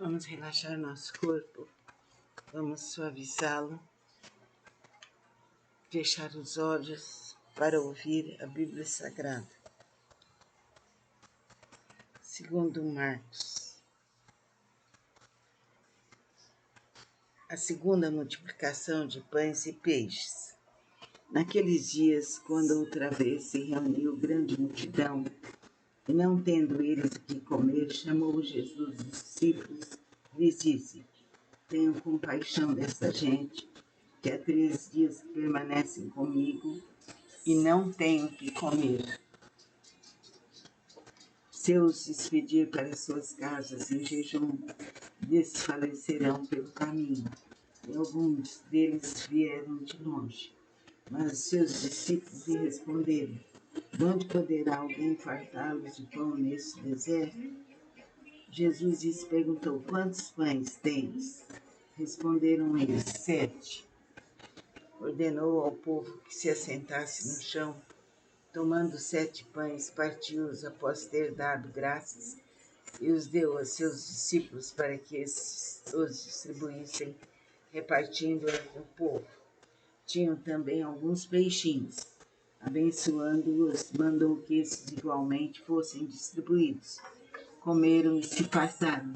Vamos relaxar nosso corpo, vamos suavizá-lo, fechar os olhos para ouvir a Bíblia Sagrada. Segundo Marcos, a segunda multiplicação de pães e peixes. Naqueles dias, quando outra vez se reuniu grande multidão, e não tendo eles o que comer, chamou Jesus os discípulos e lhes disse: tenham compaixão dessa gente, que há 3 dias permanecem comigo e não têm o que comer. Se eu os despedir para suas casas em jejum, desfalecerão pelo caminho. E alguns deles vieram de longe. Mas os seus discípulos lhe responderam: de onde poderá alguém fartá-los de pão nesse deserto? Jesus lhes perguntou: quantos pães tens? Responderam eles: 7. Ordenou ao povo que se assentasse no chão. Tomando 7 pães, partiu-os após ter dado graças e os deu a seus discípulos para que esses os distribuíssem, repartindo entre o povo. Tinham também alguns peixinhos. Abençoando-os, mandou que esses igualmente fossem distribuídos. Comeram e se fartaram,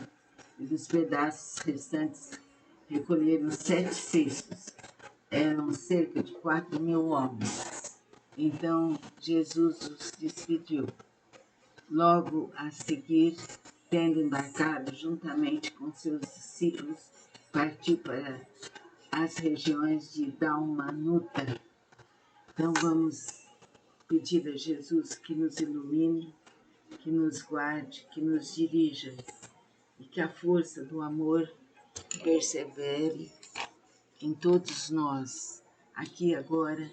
e dos pedaços restantes recolheram 7 cestos. Eram cerca de 4.000 homens. Então Jesus os despediu. Logo a seguir, tendo embarcado juntamente com seus discípulos, partiu para as regiões de Dalmanuta. Então vamos pedir a Jesus que nos ilumine, que nos guarde, que nos dirija e que a força do amor persevere em todos nós, aqui e agora,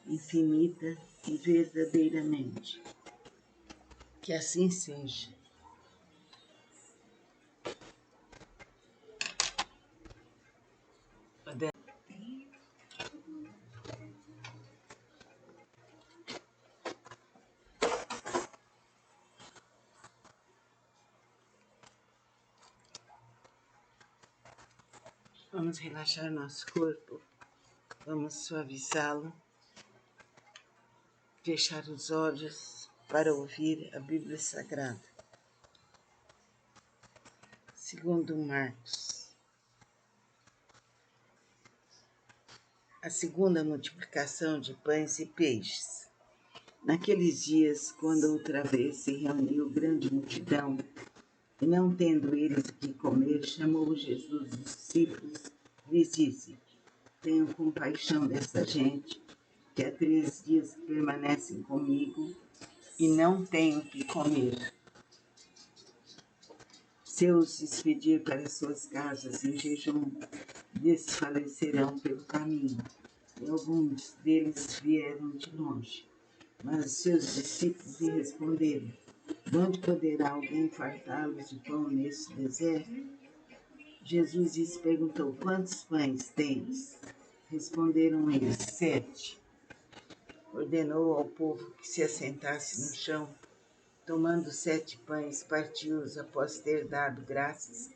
infinita e verdadeiramente. Que assim seja. Vamos relaxar nosso corpo, vamos suavizá-lo, fechar os olhos para ouvir a Bíblia Sagrada. Segundo Marcos, a segunda multiplicação de pães e peixes. Naqueles dias, quando outra vez se reuniu grande multidão, e não tendo eles o que comer, chamou Jesus os discípulos e lhes disse: tenham compaixão dessa gente, que há 3 dias permanecem comigo e não têm o que comer. Se eu os despedir para suas casas em jejum, desfalecerão pelo caminho. E alguns deles vieram de longe. Mas os seus discípulos lhe responderam: de onde poderá alguém fartá-los de pão nesse deserto? Jesus lhes perguntou: quantos pães tens? Responderam eles: 7. Ordenou ao povo que se assentasse no chão. Tomando 7 pães, partiu-os após ter dado graças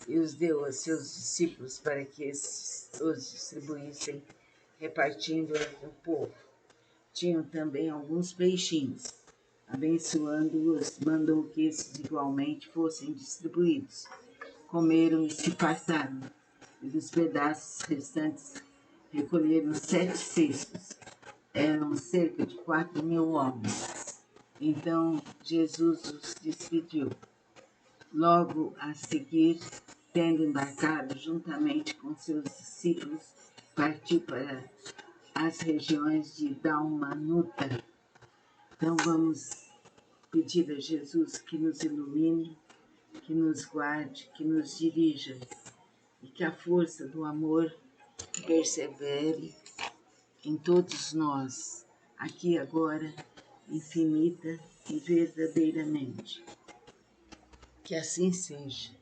e os deu a seus discípulos para que esses os distribuíssem, repartindo entre o povo. Tinham também alguns peixinhos. Abençoando-os, mandou que esses igualmente fossem distribuídos. Comeram e se fartaram, e dos pedaços restantes recolheram 7 cestos. Eram cerca de 4.000 homens. Então Jesus os despediu. Logo a seguir, tendo embarcado juntamente com seus discípulos, partiu para as regiões de Dalmanuta. Então vamos pedir a Jesus que nos ilumine, que nos guarde, que nos dirija e que a força do amor persevere em todos nós, aqui e agora, infinita e verdadeiramente. Que assim seja.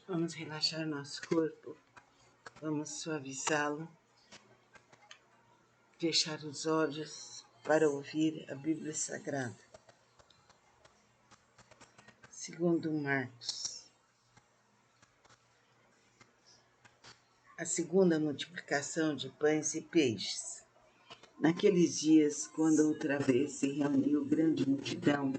Vamos relaxar nosso corpo, vamos suavizá-lo, fechar os olhos para ouvir a Bíblia Sagrada. Segundo Marcos, a segunda multiplicação de pães e peixes. Naqueles dias, quando outra vez se reuniu grande multidão,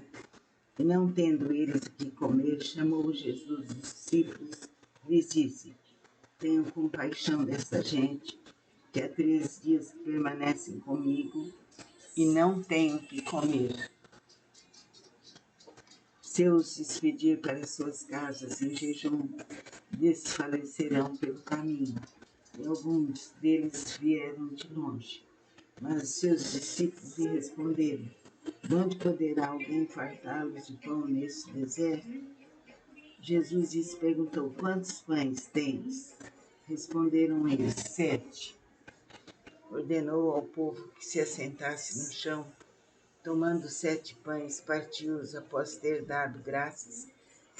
e não tendo eles o que comer, chamou Jesus os discípulos e lhes disse: tenham compaixão dessa gente, que há 3 dias permanecem comigo e não têm o que comer. Se eu os despedir para suas casas em jejum, desfalecerão pelo caminho. E alguns deles vieram de longe. Mas os seus discípulos lhe responderam: de onde poderá alguém fartá-los de pão nesse deserto? Jesus lhes perguntou: quantos pães tens? Responderam eles: 7. Ordenou ao povo que se assentasse no chão. Tomando 7 pães, partiu-os após ter dado graças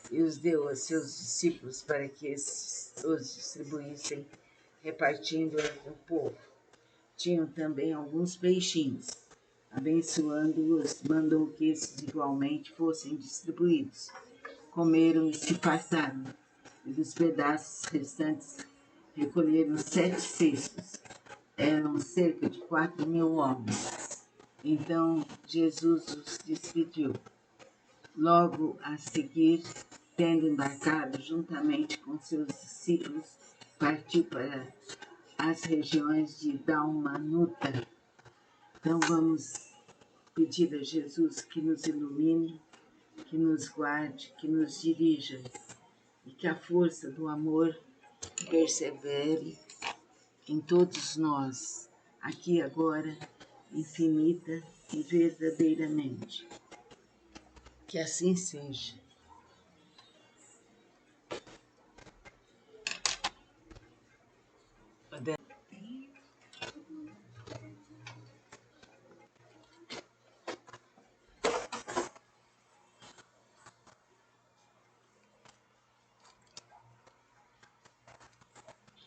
e os deu a seus discípulos para que esses os distribuíssem, repartindo entre o povo. Tinham também alguns peixinhos. Abençoando-os, mandou que esses igualmente fossem distribuídos. Comeram e se passaram, e dos pedaços restantes recolheram 7 cestos. Eram cerca de 4.000 homens. Então Jesus os despediu. Logo a seguir, tendo embarcado juntamente com seus discípulos, partiu para as regiões de Dalmanuta. Então vamos pedir a Jesus que nos ilumine, que nos guarde, que nos dirija e que a força do amor persevere em todos nós, aqui e agora, infinita e verdadeiramente. Que assim seja.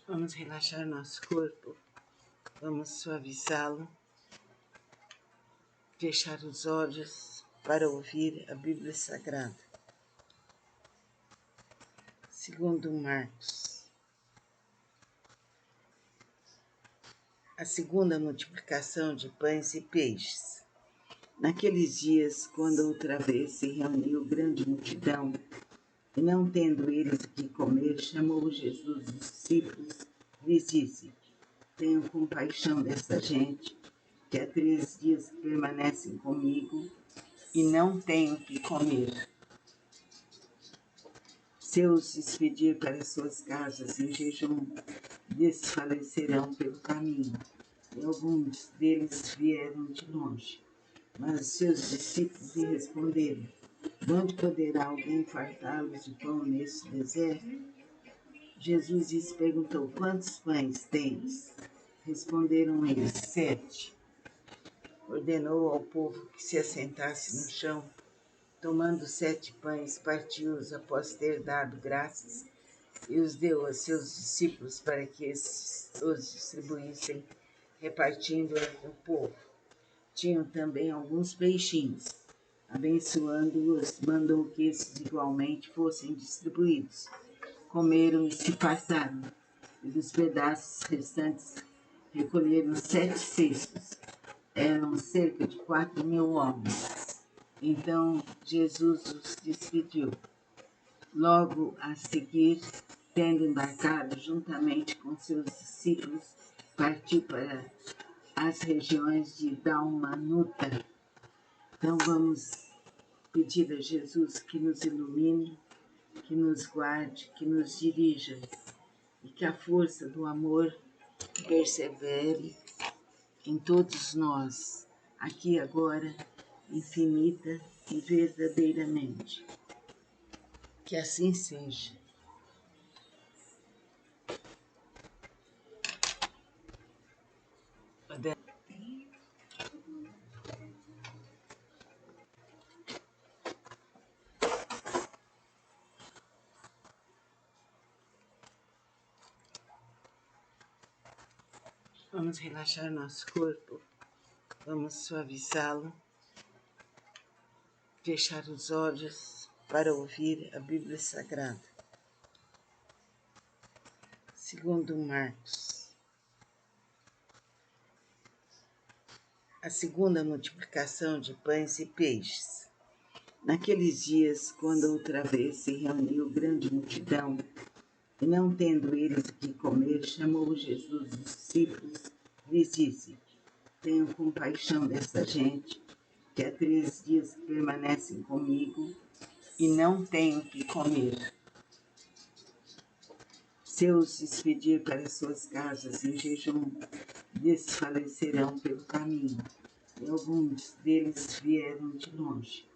Vamos relaxar nosso corpo, vamos suavizá-lo, fechar os olhos para ouvir a Bíblia Sagrada. Segundo Marcos, a segunda multiplicação de pães e peixes. Naqueles dias, quando outra vez se reuniu grande multidão, e não tendo eles o que comer, chamou Jesus os discípulos e lhes disse: tenham compaixão dessa gente, que há 3 dias permanecem comigo e não têm o que comer. Se eu os despedir para suas casas em jejum, desfalecerão pelo caminho. E alguns deles vieram de longe. Mas os seus discípulos lhe responderam: de onde poderá alguém fartá-los de pão nesse deserto? Jesus lhes perguntou: quantos pães tens? Responderam eles: 7. Ordenou ao povo que se assentasse no chão. Tomando 7 pães, partiu-os após ter dado graças e os deu a seus discípulos para que esses os distribuíssem, repartindo entre o povo. Tinham também alguns peixinhos. Abençoando-os, mandou que esses igualmente fossem distribuídos. Comeram e se passaram, e dos pedaços restantes recolheram 7 cestos. Eram cerca de 4.000 homens. Então Jesus os despediu. Logo a seguir, tendo embarcado juntamente com seus discípulos, partiu para as regiões de Dalmanuta. Então vamos pedir a Jesus que nos ilumine, que nos guarde, que nos dirija e que a força do amor persevere em todos nós, aqui e agora, infinita e verdadeiramente. Que assim seja. Vamos relaxar nosso corpo, vamos suavizá-lo, fechar os olhos para ouvir a Bíblia Sagrada. Segundo Marcos, a segunda multiplicação de pães e peixes. Naqueles dias, quando outra vez se reuniu grande multidão, e não tendo eles o que comer, chamou Jesus os discípulos e lhes disse: tenham compaixão dessa gente, que há 3 dias permanecem comigo e não têm o que comer. Se eu os despedir para suas casas em jejum, desfalecerão pelo caminho. E alguns deles vieram de longe.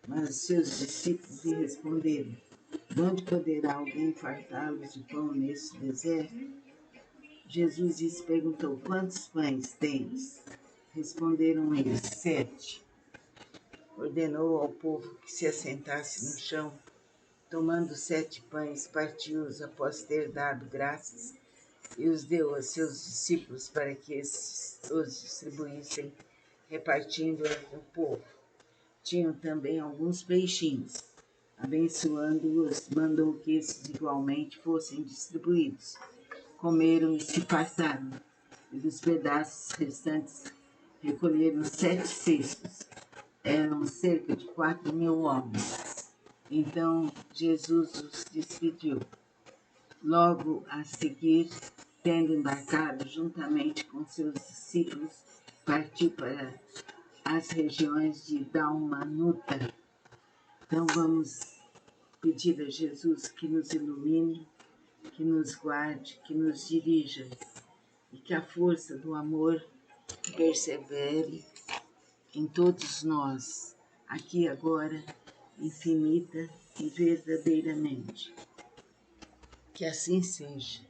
Mas os seus discípulos lhe responderam: de onde poderá alguém fartá-los de pão nesse deserto? Jesus lhes perguntou: quantos pães tens? Responderam eles: 7. Ordenou ao povo que se assentasse no chão. Tomando 7 pães, partiu-os após ter dado graças e os deu a seus discípulos para que esses os distribuíssem, repartindo entre o povo. Tinham também alguns peixinhos. Abençoando-os, mandou que esses igualmente fossem distribuídos. Comeram e se fartaram, e dos pedaços restantes recolheram 7 cestos. Eram cerca de 4.000 homens. Então Jesus os despediu. Logo a seguir, tendo embarcado juntamente com seus discípulos, partiu para as regiões de Dalmanuta. Então vamos pedir a Jesus que nos ilumine, que nos guarde, que nos dirija e que a força do amor persevere em todos nós, aqui e agora, infinita e verdadeiramente. Que assim seja.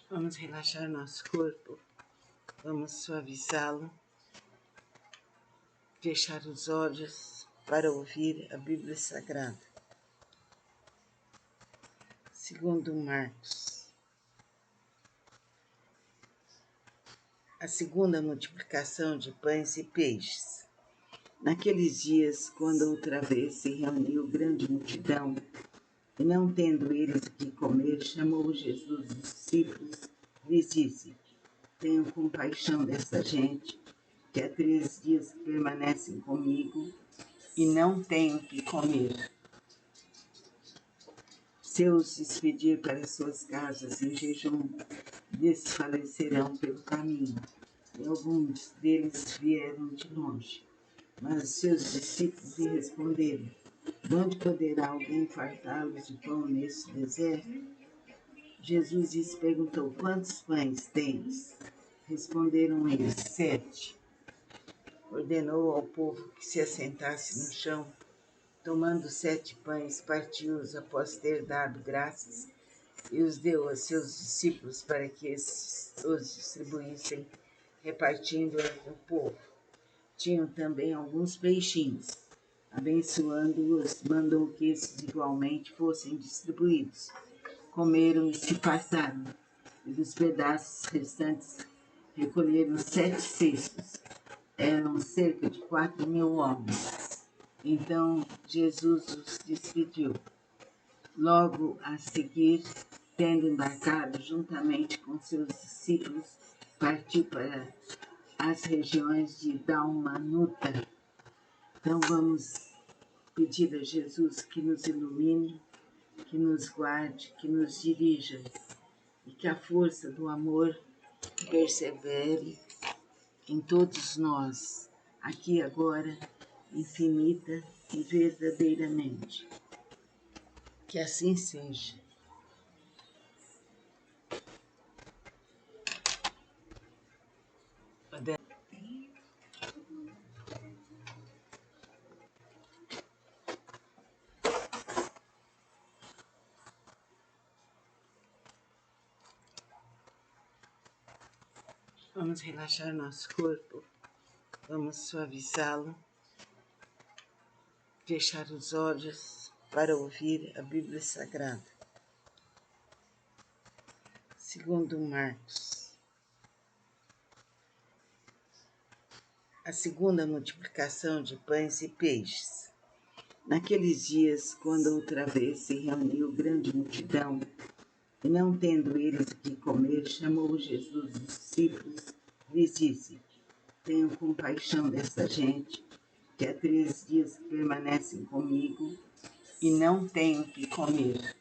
Vamos relaxar nosso corpo, vamos suavizá-lo, fechar os olhos para ouvir a Bíblia Sagrada. Segundo Marcos, a segunda multiplicação de pães e peixes. Naqueles dias, quando outra vez se reuniu grande multidão, e não tendo eles o que comer, chamou Jesus os discípulos e lhes disse: tenham compaixão dessa gente, que há 3 dias permanecem comigo e não têm o que comer. Se eu os despedir para suas casas em jejum, desfalecerão pelo caminho. E alguns deles vieram de longe. Mas os seus discípulos lhe responderam: de onde poderá alguém fartá-los de pão nesse deserto? Jesus lhes perguntou: quantos pães tens? Responderam eles: 7. Ordenou ao povo que se assentasse no chão. Tomando 7 pães, partiu-os após ter dado graças e os deu a seus discípulos para que esses os distribuíssem, repartindo entre o povo. Tinham também alguns peixinhos. Abençoando-os, mandou que esses igualmente fossem distribuídos. Comeram e se fartaram, e dos pedaços restantes recolheram 7 cestos. Eram cerca de 4.000 homens. Então Jesus os despediu. Logo a seguir, tendo embarcado juntamente com seus discípulos, partiu para as regiões de Dalmanuta. Então vamos pedir a Jesus que nos ilumine, que nos guarde, que nos dirija e que a força do amor persevere em todos nós, aqui e agora, infinita e verdadeiramente. Que assim seja. Vamos relaxar nosso corpo, vamos suavizá-lo, fechar os olhos para ouvir a Bíblia Sagrada. Segundo Marcos, a segunda multiplicação de pães e peixes. Naqueles dias, quando outra vez se reuniu grande multidão, e não tendo eles o que comer, chamou Jesus os discípulos e lhes disse: tenham compaixão desta gente, que há 3 dias permanecem comigo e não têm o que comer.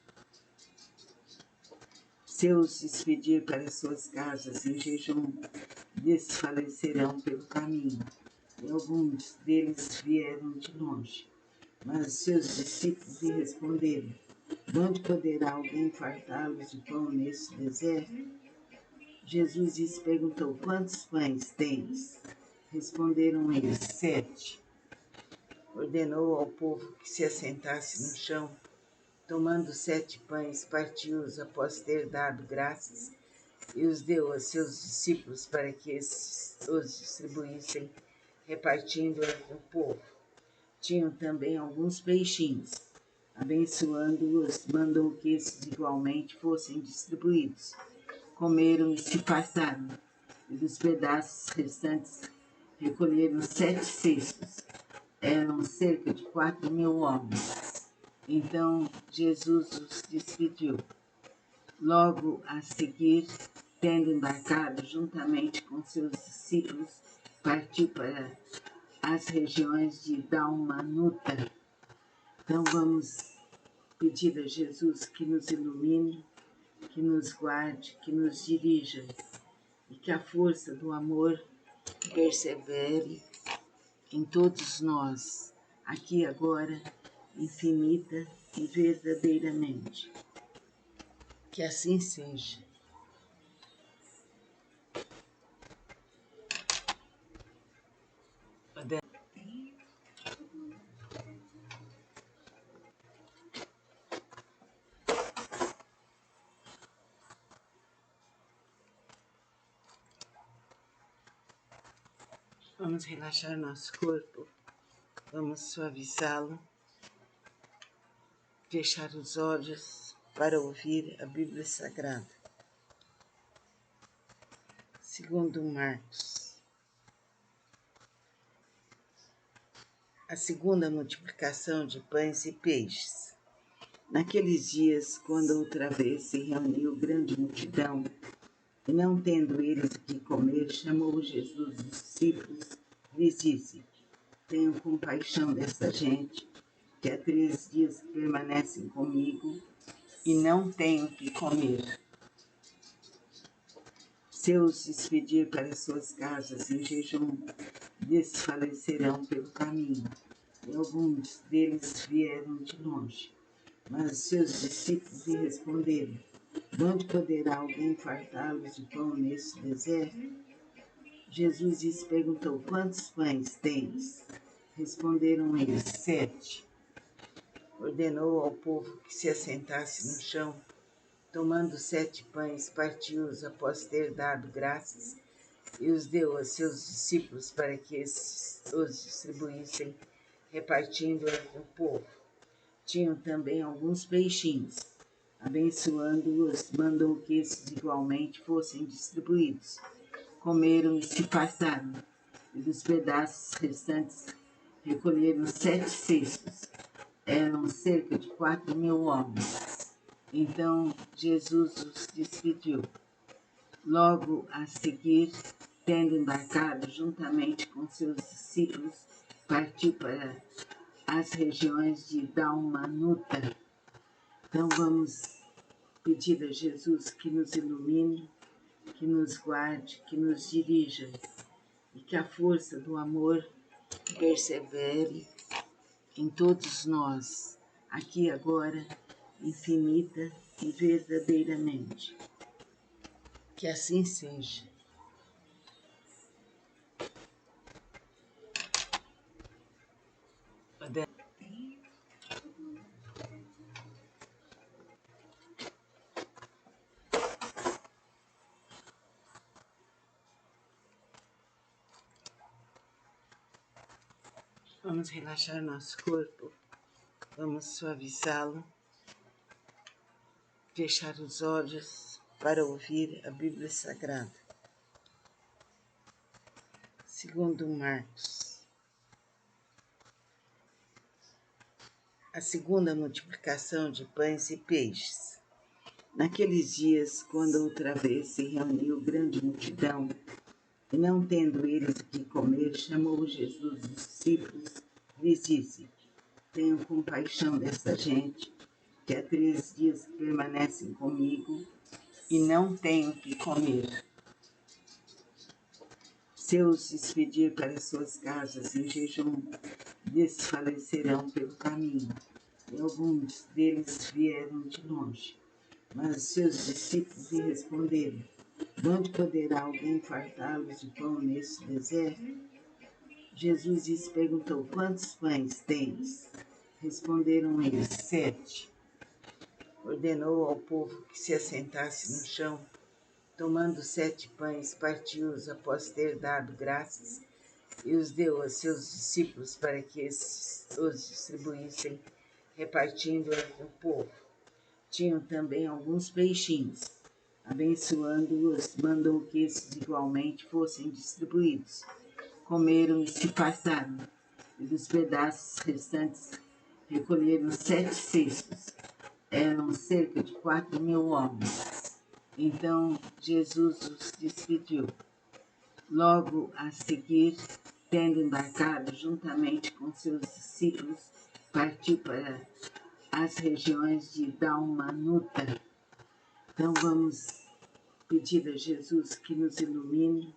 Se eu os despedir para suas casas em jejum, desfalecerão pelo caminho. E alguns deles vieram de longe. Mas seus discípulos lhe responderam: de onde poderá alguém fartá-los de pão neste deserto? Jesus lhes perguntou: quantos pães tens? Responderam eles: 7. Ordenou ao povo que se assentasse no chão. Tomando 7 pães, partiu-os após ter dado graças e os deu a seus discípulos para que esses os distribuíssem, repartindo entre o povo. Tinham também alguns peixinhos. Abençoando-os, mandou que esses igualmente fossem distribuídos. Comeram e se passaram, e dos pedaços restantes recolheram 7 cestos. Eram cerca de 4.000 homens. Então Jesus os despediu. Logo a seguir, tendo embarcado juntamente com seus discípulos, partiu para as regiões de Dalmanuta. Então vamos pedir a Jesus que nos ilumine, que nos guarde, que nos dirija e que a força do amor persevere em todos nós, aqui e agora, infinita e verdadeiramente. Que assim seja. Vamos relaxar nosso corpo, vamos suavizá-lo, fechar os olhos para ouvir a Bíblia Sagrada. Segundo Marcos, a segunda multiplicação de pães e peixes. Naqueles dias, quando outra vez se reuniu grande multidão, e não tendo eles o que comer, chamou Jesus os discípulos e lhes disse: tenham compaixão desta gente, que há 3 dias permanecem comigo e não têm o que comer. Se eu os despedir para suas casas em jejum, desfalecerão pelo caminho. E alguns deles vieram de longe. Mas seus discípulos lhe responderam: de onde poderá alguém fartá-los de pão neste deserto? Jesus lhes perguntou: quantos pães tens? Responderam eles: 7. Ordenou ao povo que se assentasse no chão. Tomando 7 pães, partiu-os após ter dado graças e os deu a seus discípulos para que esses os distribuíssem, repartindo entre o povo. Tinham também alguns peixinhos. Abençoando-os, mandou que esses igualmente fossem distribuídos. Comeram e se passaram, e dos pedaços restantes recolheram 7 cestos. Eram cerca de 4.000 homens. Então Jesus os despediu. Logo a seguir, tendo embarcado juntamente com seus discípulos, partiu para as regiões de Dalmanuta. Então vamos pedir a Jesus que nos ilumine, que nos guarde, que nos dirija e que a força do amor persevere em todos nós, aqui e agora, infinita e verdadeiramente. Que assim seja. Vamos relaxar nosso corpo, vamos suavizá-lo, fechar os olhos para ouvir a Bíblia Sagrada. Segundo Marcos, a segunda multiplicação de pães e peixes. Naqueles dias, quando outra vez se reuniu grande multidão, e não tendo eles o que comer, chamou Jesus os discípulos e lhes disse: tenham compaixão desta gente, que há 3 dias permanecem comigo e não têm o que comer. Se eu os despedir para suas casas em jejum, desfalecerão pelo caminho. E alguns deles vieram de longe. Mas seus discípulos lhe responderam: de onde poderá alguém fartá-los de pão nesse deserto? Jesus lhes perguntou: quantos pães tens? Responderam eles: 7. Ordenou ao povo que se assentasse no chão. Tomando 7 pães, partiu-os após ter dado graças e os deu a seus discípulos para que esses os distribuíssem, repartindo entre o povo. Tinham também alguns peixinhos. Abençoando-os, mandou que esses igualmente fossem distribuídos. Comeram e se passaram, e dos pedaços restantes recolheram 7 cestos. Eram cerca de 4.000 homens. Então Jesus os despediu. Logo a seguir, tendo embarcado juntamente com seus discípulos, partiu para as regiões de Dalmanuta. Então vamos pedir a Jesus que nos ilumine,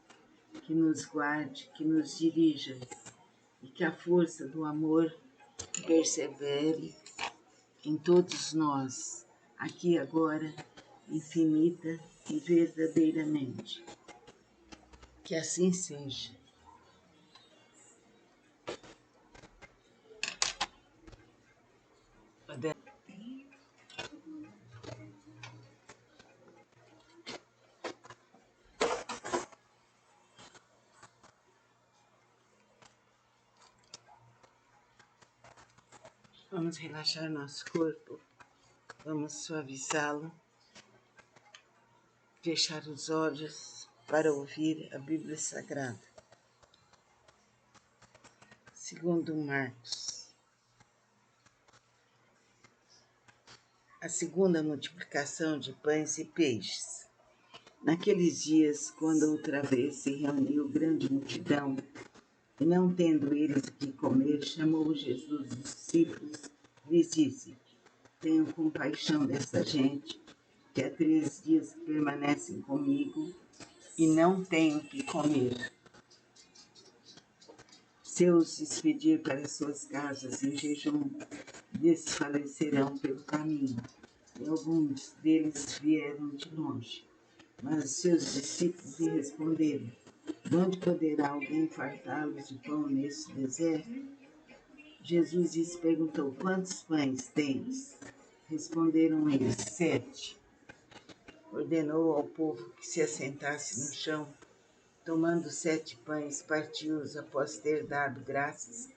que nos guarde, que nos dirija e que a força do amor persevere em todos nós, aqui e agora, infinita e verdadeiramente. Que assim seja. Vamos relaxar nosso corpo, vamos suavizá-lo, fechar os olhos para ouvir a Bíblia Sagrada. Segundo Marcos, a segunda multiplicação de pães e peixes. Naqueles dias, quando outra vez se reuniu grande multidão, e não tendo eles o que comer, chamou Jesus os discípulos e lhes disse: tenham compaixão desta gente, que há 3 dias permanecem comigo e não têm o que comer. Se eu os despedir para suas casas em jejum, desfalecerão pelo caminho. E alguns deles vieram de longe. Mas seus discípulos lhe responderam: de onde poderá alguém fartá-los de pão nesse deserto? Jesus lhes perguntou: quantos pães tens? Responderam eles: 7. Ordenou ao povo que se assentasse no chão. Tomando 7 pães, partiu-os após ter dado graças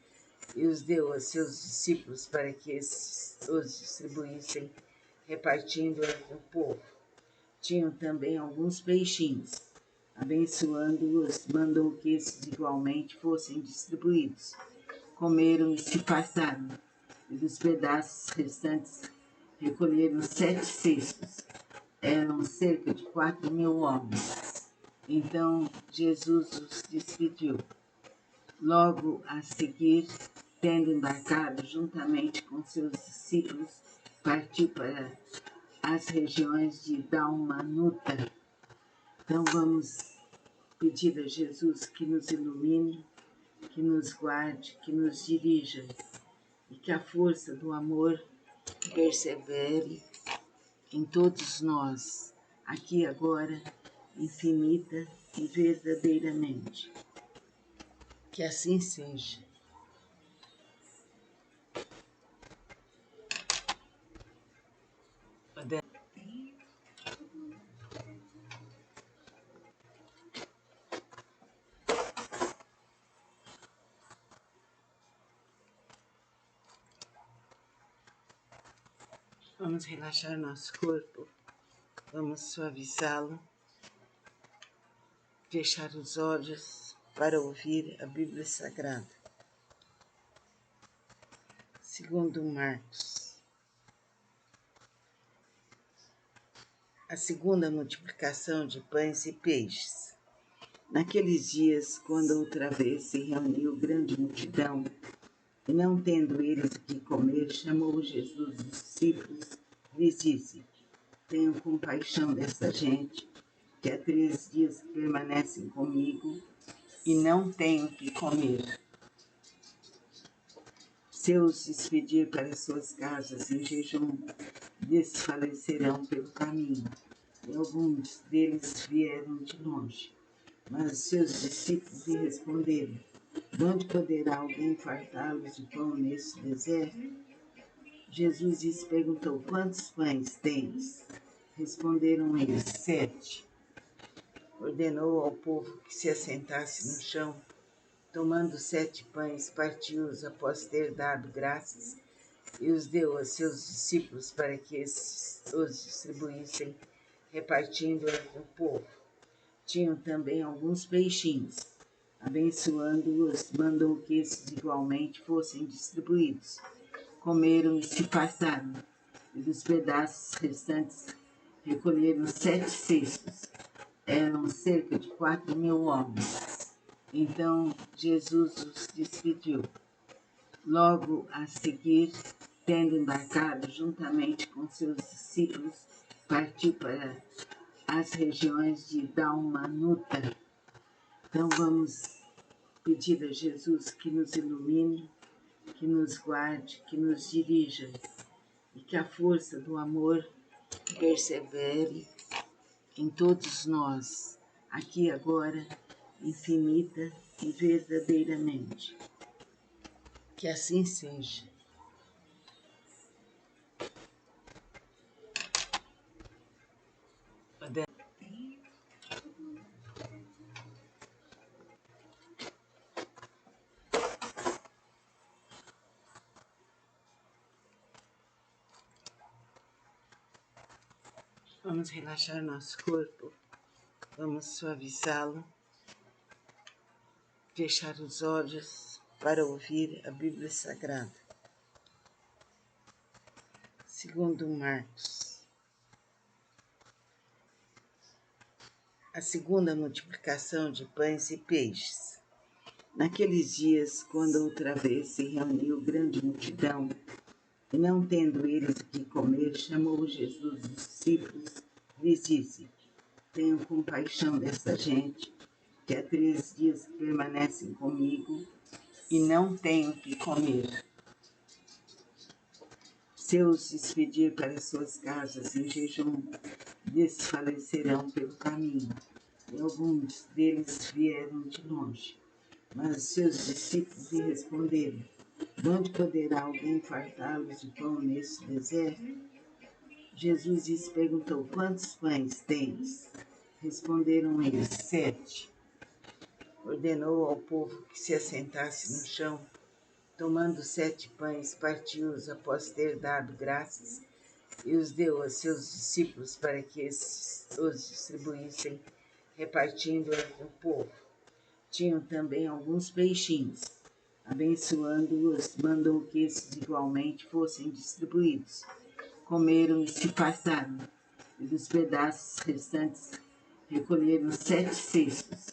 e os deu a seus discípulos para que esses os distribuíssem, repartindo entre o povo. Tinham também alguns peixinhos. Abençoando-os, mandou que esses igualmente fossem distribuídos. Comeram e se passaram, e dos pedaços restantes recolheram 7 cestos. Eram cerca de 4.000 homens. Então Jesus os despediu. Logo a seguir, tendo embarcado juntamente com seus discípulos, partiu para as regiões de Dalmanuta. Então vamos pedir a Jesus que nos ilumine, que nos guarde, que nos dirija e que a força do amor persevere em todos nós, aqui e agora, infinita e verdadeiramente. Que assim seja. Vamos relaxar nosso corpo, vamos suavizá-lo, fechar os olhos para ouvir a Bíblia Sagrada. Segundo Marcos, a segunda multiplicação de pães e peixes. Naqueles dias, quando outra vez se reuniu grande multidão, e não tendo eles o que comer, chamou Jesus os discípulos e lhes disse: tenham compaixão desta gente, que há 3 dias permanecem comigo e não têm o que comer. Se eu os despedir para suas casas em jejum, desfalecerão pelo caminho. E alguns deles vieram de longe. Mas os seus discípulos lhe responderam: de onde poderá alguém fartá-los de pão nesse deserto? Jesus lhes perguntou: quantos pães tens? Responderam eles: 7. Ordenou ao povo que se assentasse no chão. Tomando 7 pães, partiu-os após ter dado graças e os deu a seus discípulos para que esses os distribuíssem, repartindo entre o povo. Tinham também alguns peixinhos. Abençoando-os, mandou que esses igualmente fossem distribuídos. Comeram e se passaram, e dos pedaços restantes recolheram 7 cestos. Eram cerca de 4.000 homens. Então Jesus os despediu. Logo a seguir, tendo embarcado juntamente com seus discípulos, partiu para as regiões de Dalmanuta. Então vamos pedir a Jesus que nos ilumine, que nos guarde, que nos dirija e que a força do amor persevere em todos nós, aqui e agora, infinita e verdadeiramente. Que assim seja. Vamos relaxar nosso corpo, vamos suavizá-lo, fechar os olhos para ouvir a Bíblia Sagrada. Segundo Marcos, a segunda multiplicação de pães e peixes. Naqueles dias, quando outra vez se reuniu grande multidão, e não tendo eles o que comer, chamou Jesus os discípulos e lhes disse: tenham compaixão desta gente, que há 3 dias permanecem comigo e não têm o que comer. Se eu os despedir para suas casas em jejum, desfalecerão pelo caminho. E alguns deles vieram de longe. Mas os seus discípulos lhe responderam: de onde poderá alguém fartá-los de pão nesse deserto? Jesus lhes perguntou: quantos pães tens? Responderam eles: 7. Ordenou ao povo que se assentasse no chão. Tomando 7 pães, partiu-os após ter dado graças e os deu a seus discípulos para que esses os distribuíssem, repartindo entre o povo. Tinham também alguns peixinhos. Abençoando-os, mandou que esses igualmente fossem distribuídos. Comeram e se passaram, e dos pedaços restantes recolheram 7 cestos.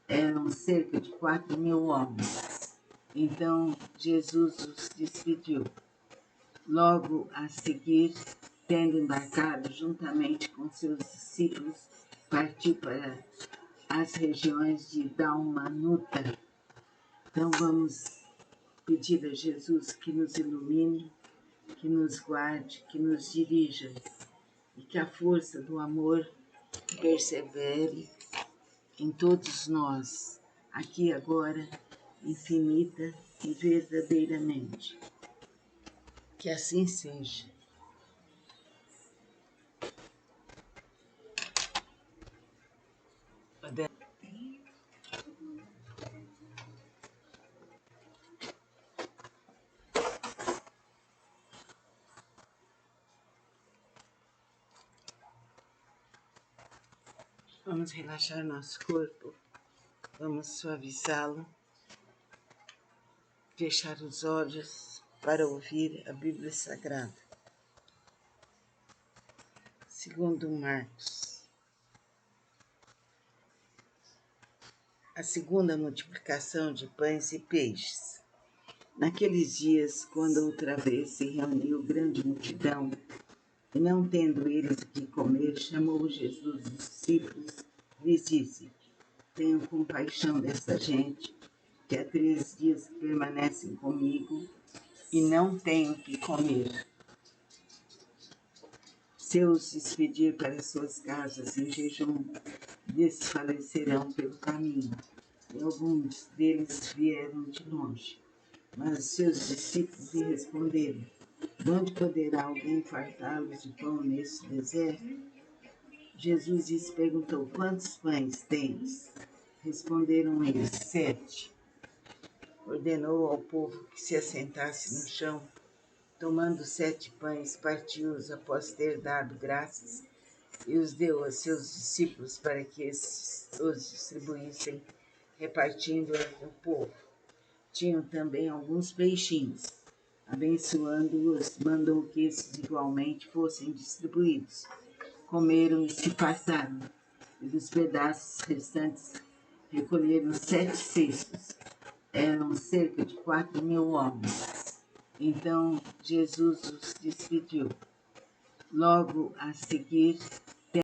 Eram cerca de 4.000 homens. Então Jesus os despediu. Logo a seguir, tendo embarcado juntamente com seus discípulos, partiu para as regiões de Dalmanuta. Então vamos pedir a Jesus que nos ilumine, que nos guarde, que nos dirija e que a força do amor persevere em todos nós, aqui e agora, infinita e verdadeiramente. Que assim seja. Vamos relaxar nosso corpo, vamos suavizá-lo, fechar os olhos para ouvir a Bíblia Sagrada. Segundo Marcos, a segunda multiplicação de pães e peixes. Naqueles dias, quando outra vez se reuniu grande multidão, e não tendo eles o que comer, chamou Jesus os discípulos e lhes disse: tenham compaixão desta gente, que há 3 dias permanecem comigo e não têm o que comer. Se eu os despedir para suas casas em jejum, desfalecerão pelo caminho. E alguns deles vieram de longe. Mas os seus discípulos lhe responderam: de onde poderá alguém fartá-los de pão nesse deserto? Jesus lhes perguntou: quantos pães tens? Responderam eles: 7. Ordenou ao povo que se assentasse no chão. Tomando 7 pães, partiu-os após ter dado graças e os deu a seus discípulos para que esses os distribuíssem, repartindo entre o povo. Tinham também alguns peixinhos. Abençoando-os, mandou que esses igualmente fossem distribuídos. Comeram e se passaram, e dos pedaços restantes recolheram 7 cestos. Eram cerca de 4.000 homens. Então Jesus os despediu. Logo a seguir,